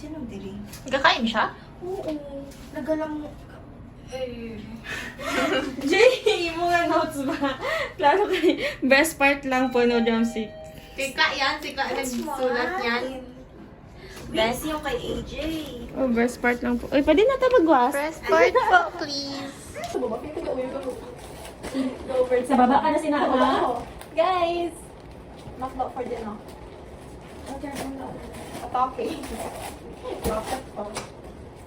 Sino diri? Nagkakain siya? Oo. Nagalam mo. Jay, mo nga notes ba? Klaro kay best part lang po no drumstick. Tikla yan. Tikla nagsulat yan. Best yung kay AJ. Oh, best part lang po. Uy, pwede na ito magwas. Press part po, please. Sa baba ka na sinama. Guys! Knock for dinner. Okay, atake.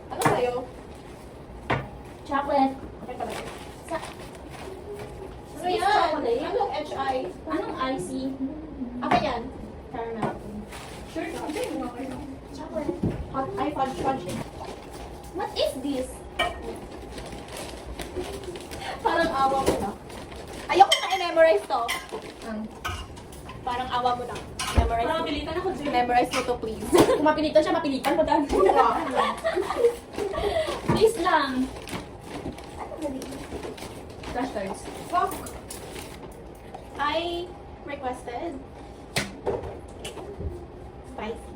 Ano sa'yo? Chocolate. Okay talaga. Ano yan? Chocolate? Anong HI? Anong IC? Ako yan. Caramel. Sure, chocolate. Hot, ay, fudge. What is this? Parang awa mo na. Ayoko na i-memorize to. Parang awa mo na. Memorize Parang mo. pilitan ako dyan. Memorize mo to, please. Kung mapilitan siya, mapilitan mo dahil. Please lang. Flashcards. Fuck. I requested spicy.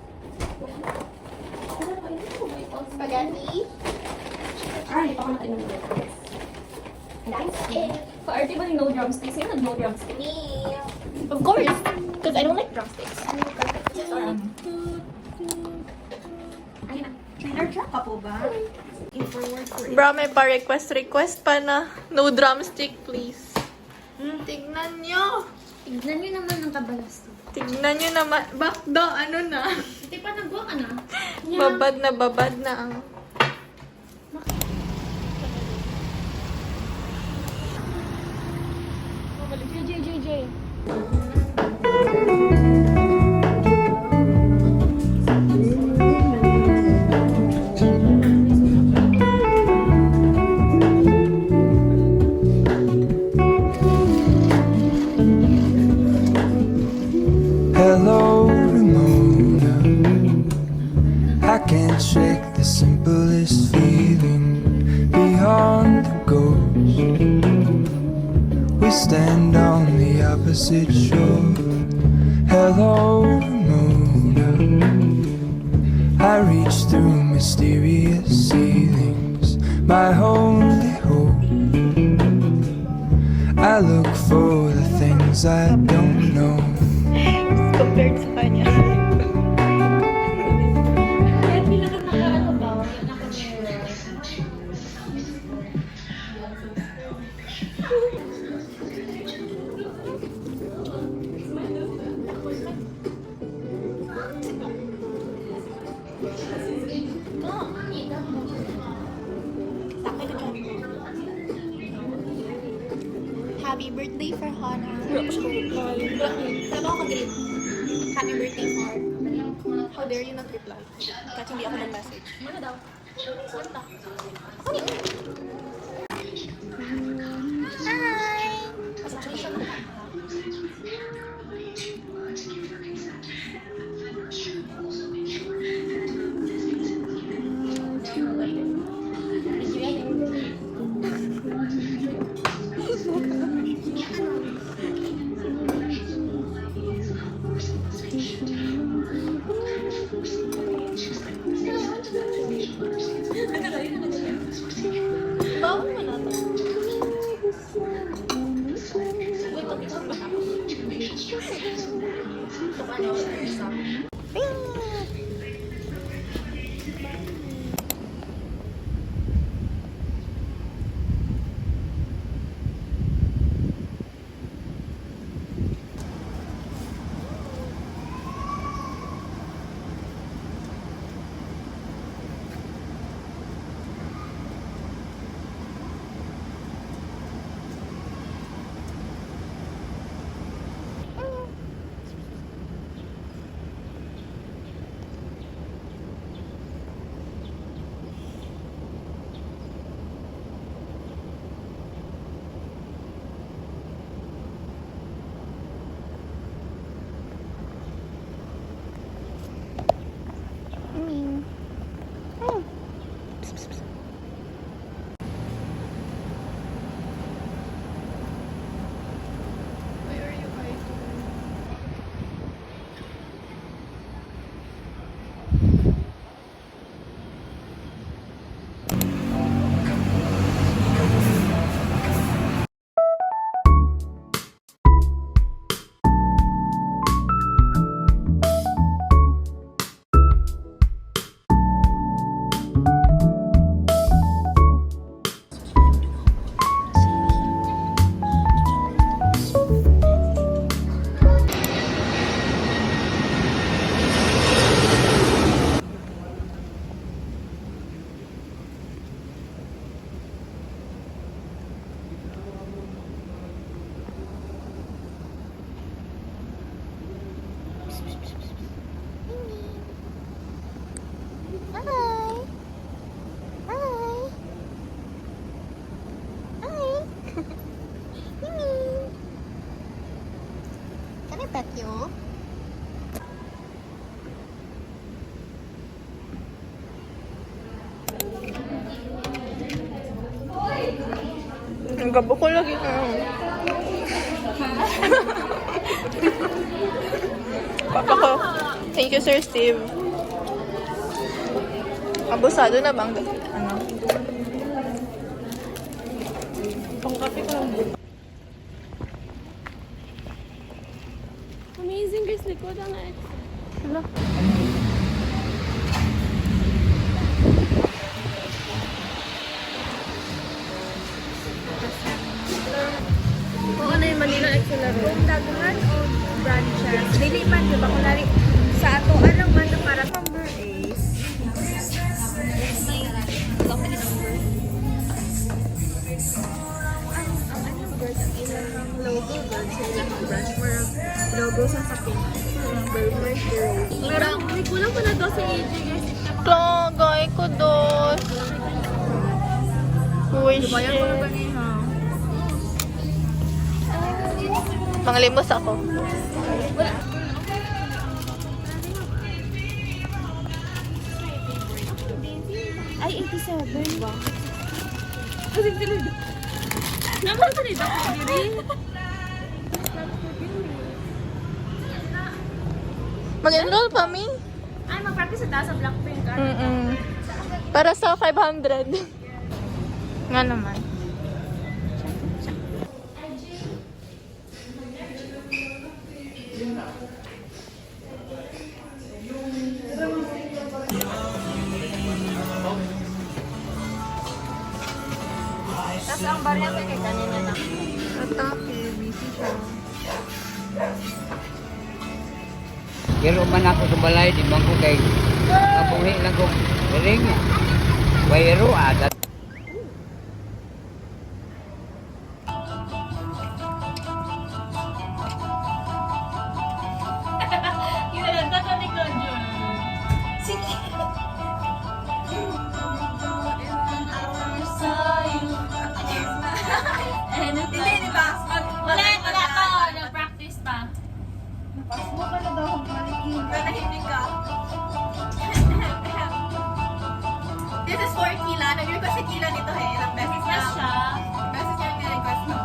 Spaghetti. Ay, pa ako natin ng That's it. Ka-arte ba yung no drumsticks? Sino nag-no drumsticks? Me. Of course. Because I don't like drumsticks. Trainer track ka po ba? Bro, may pa-request pa na. No drumstick, please. Tignan nyo. Tignan nyo naman ng kabalas. Tignan nyo naman. Bakdo, ano na? Hindi pa nagwa ka na. Babad na ang... JJ. Hello, Ramona. I can't shake the simplest feeling beyond the ghost. We stand on the opposite shore. Hello, Ramona. I reach through mysterious ceilings, my only hope. I look for the things I don't know. Compared sa kanya. Kaya pinaka-ano ba? Happy birthday for Hana. Sabi ako kag-greet. Happy birthday for... How dare you not reply? Kahit hindi ako nag-message. Ano daw? Ano ta? pet you? Ang gabo ko lagi na. Papa ko. Thank you, Sir Steve. Abusado na bang? Ano? Pangkapi ko lang. Amazing guys, likod ang ex. Hala. Kung ano yung Manila Accelerate? Kung daguhan o branches, lilipan, di ba? Kung nari, sa ato, anong man para number is, Company number. ang anong bird, ang ilang logo bird, sa ilang branch, more logo sa sakin. Bird, pero, may kulang pa na daw sa AJ guys. Klagay ko dos. Wish Bayan ko na ba niya? Manglimos ako. Ay, 87 ba? Kasi tinag... Naman ko rin ako, Diri. Mag-enroll pa, mi? Ay, mag-practice sa Blackpink. Para sa 500. Nga naman. Tapos ang barya ko kay kanina na. Atake, busy siya. Pero man ako sa balay, di man ko kay kabuhi lang ko ring. Wayro adat. Kinalanta ko ni Konjo. Sige. Hindi, di ba? Wala to. Nag-practice pa. Nanahimik ka. This is for Kila. Nag-request si Kila nito eh. Ilang beses na. Yes, siya. Beses niya ni-request no.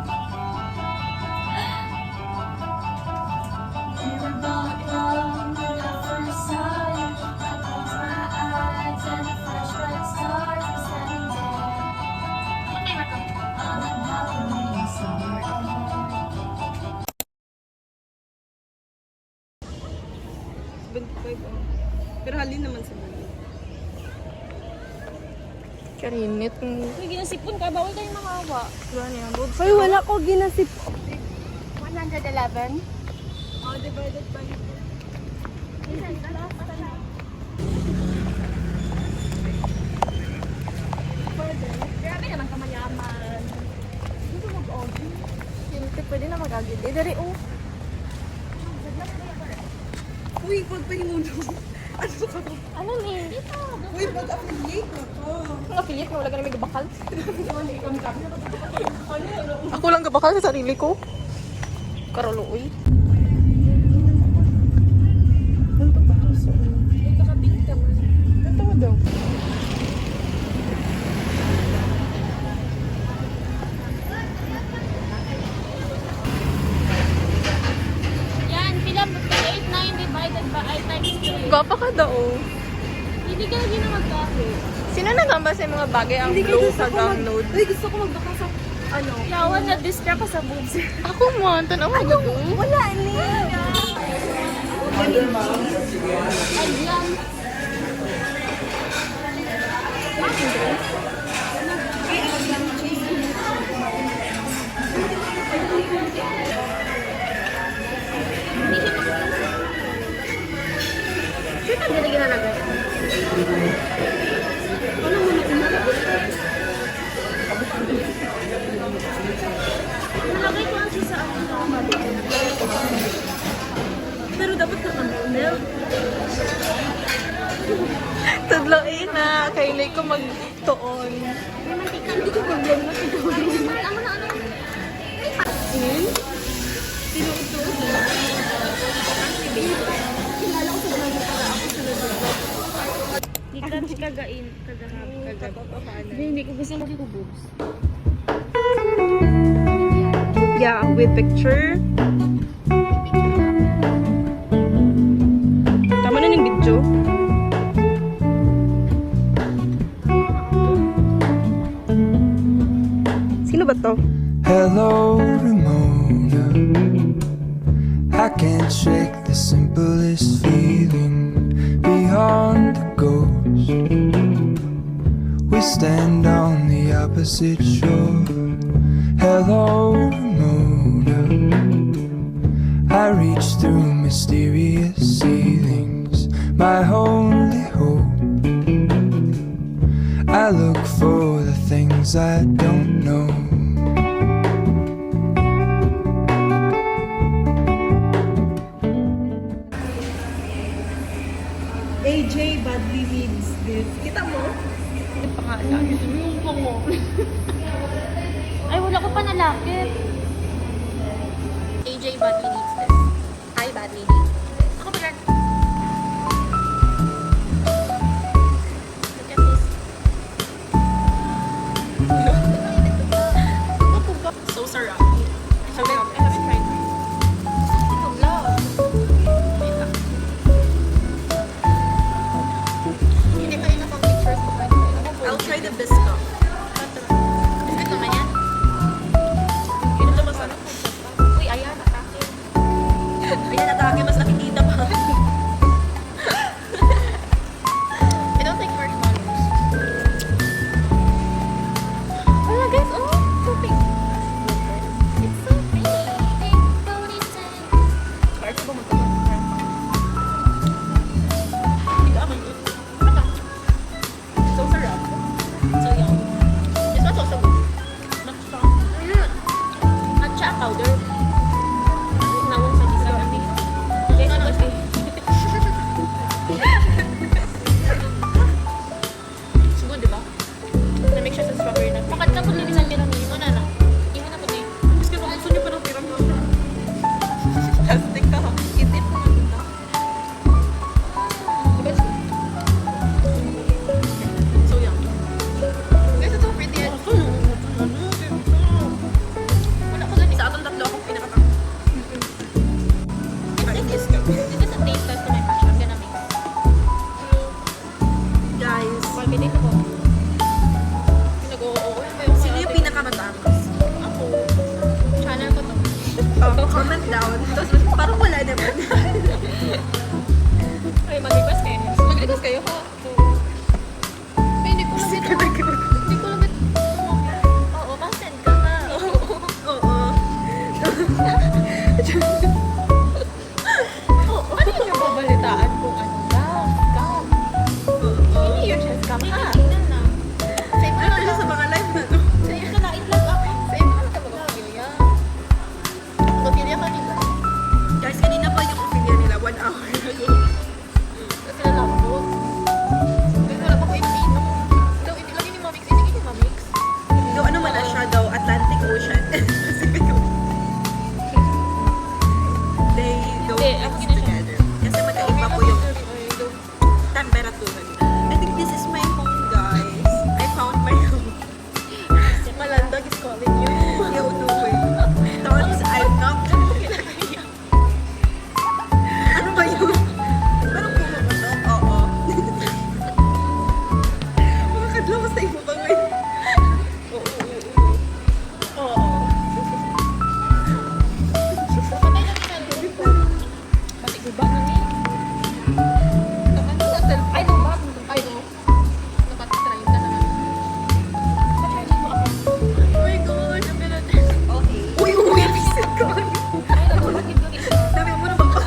Pero halin naman sa mga. Karinit. May ginasipon ka. Bawal tayong makawa. Ay, wala ko ginasip. 111. Oh, divided by... Grabe naman ka mayaman. Dito mag-audio. Hindi pwede na mag-agid. Dari, oh. Uy, pagpahinguno. Ano ka ba? Ano ni? Dito. Uy, pag-affiliate na to. Ang affiliate mo, wala ka na may gabakal. Ako lang gabakal sa sarili ko. Karuluoy. Ito daw. Yan, pila 8, 9 divided by times 3. Gapa ka daw. Hindi ka lagi na magkape. Sino nagamba sa mga bagay ang blue sa download? Uy, gusto ko magbaka sa ano. Yawan na discrepa sa boobs. Ako mo, tanaw mo ba? Wala ni. Ayan. Sino ang ganda ginalagay? Nalagay ko ang siya sa akin. Pero dapat naka-milk. Tudloin na. Kailay ko magtuon. Hindi ko problem na siguro. Ano na ano? Ikat kagain. Kagabi. Hindi ko gusto lagi ko boobs. Yeah, with picture. Tama na yung video. Sino ba to? Hello, Ramona. I can't shake the simplest feeling beyond the ghost. We stand on the opposite shore. Hello, Ramona. I reach through mysterious ceilings, my only hope. I look for the things I don't know. AJ badly needs this. Kita mo? Ay, wala ko pa nalakit. AJ badly needs this. I badly need this. Ako ba yan? Look at this. So sarap. So I haven't tried mine. Ito, love. Hindi pa rin akong pictures ko. I'll try the biscuit. Biscuit naman yan. Ito na masarap. Uy, ayan, atake. Ayan, atake. Mas nakikita pa. I don't like marshmallows. Wala guys, oh, so pink. It's so pretty. Parang ba magkaroon? Hindi ako yun. So sarap. So yum. This one's also good. Matcha powder. Nawang sa isa kami. Yes, kasi. It's good, di ba? Na-make siya sa strawberry na. Bakit ka po linisan ka namin? Imo na na. Imo na po na yun. Mas kung gusto niyo pa ng tirang mo. Plastic ka ha. Itip mo na dito. Diba it's good? So yum. Guys, it's so pretty. Wala ko ganito. Sa atong tatlo akong pinakatang. This is a taste test to my passion. I'm gonna make it. Guys, Palpitate ako. Nag-oo. sino yung pinakamatakas? Ako. Channel ko to. Comment down. Tapos parang wala naman. Ay, mag-request kayo. Mag-request kayo ha? Ay, hindi ko lang ito. Hindi ko lang ito. Oo, pa-send ka ha. Oo. Ano yung babalitaan kung ano daw? Scam. Hindi yun siya scam ha. Tingnan na. Save mo Ano na siya sa mga live na to? Save ka na. Itlag ako. Save mo na ka mag-opilya. Mag-opilya ka nila. Guys, kanina pa yung opinion nila. 1 hour ago. Kasi nalambot. Kasi wala pa ko ipino. Daw, lagi ni Mamix. Hindi ni Mamix. Daw ano man na siya daw, Atlantic Ocean. Kasi kayo. They don't Hindi, mix ako ginasya. together. Kasi magkaiba po yung temperatura. I think this is my home, guys. I found my home. Malandag is calling you. You know it. Tons, I'm not. Ano ba yun? Parang puno mo to? Oo. Mga kadlaw, basta imo ba ngayon? Oo. Patay na kita. Kasi iba na ni. Naman sa cellphone. Ay, no, ba? Ay, no. Napatry ka na. Patry mo ako. Oh my gosh, ang ganda. Okay. Uy, visit ko. Ay, nagulagin-lagin. Dami mo na baka.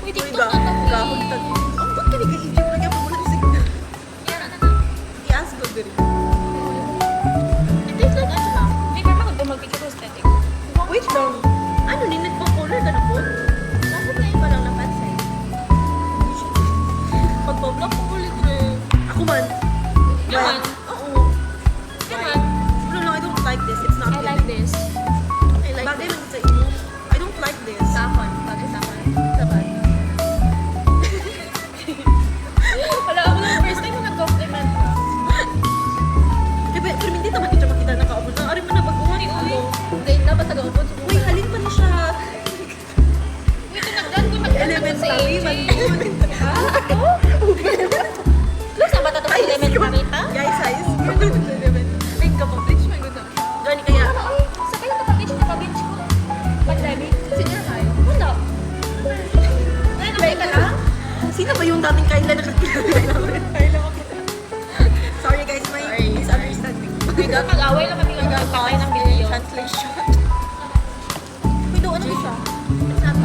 Uy, Uy, TikTok na to. gahon tag. Ang ba't kani ka-enjoy mo na kaya pag signal? Yan, ano na. I-ask ko diri. It tastes like ano na. Hindi ka mag-picture aesthetic. Wait lang. Ano, ni nagpa-color ka na po? Bakit ngayon pa lang napansin? Pag-vlog ko ulit rin. Ako man. Naman. Oo. Naman. No, no, I don't like this. It's not I like this. I like Bagay this. lang sa inyo. I don't like this. Sahon. Bagay sahon. Sabat. Wala sa loob. Uy, halin pa na siya. Wait, nagdan ko nagdan Elementary, man. Lusa ba ito sa elementary ta? Guys, high school. Ay, kapag-bleach mo. Gani kaya. Sa kayo kapag-bench na pag-bench ko. Pandemic? Senior high? Wala. Ay, nakay ka lang? Sino ba yung dating Kyla na kakilala namin? Sorry guys, may misunderstanding. Bigat, mag-away lang kami ng patay ng video. Translation. Uy, doon ano siya? Saan?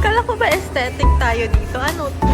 Kala ko ba aesthetic tayo dito? Ano?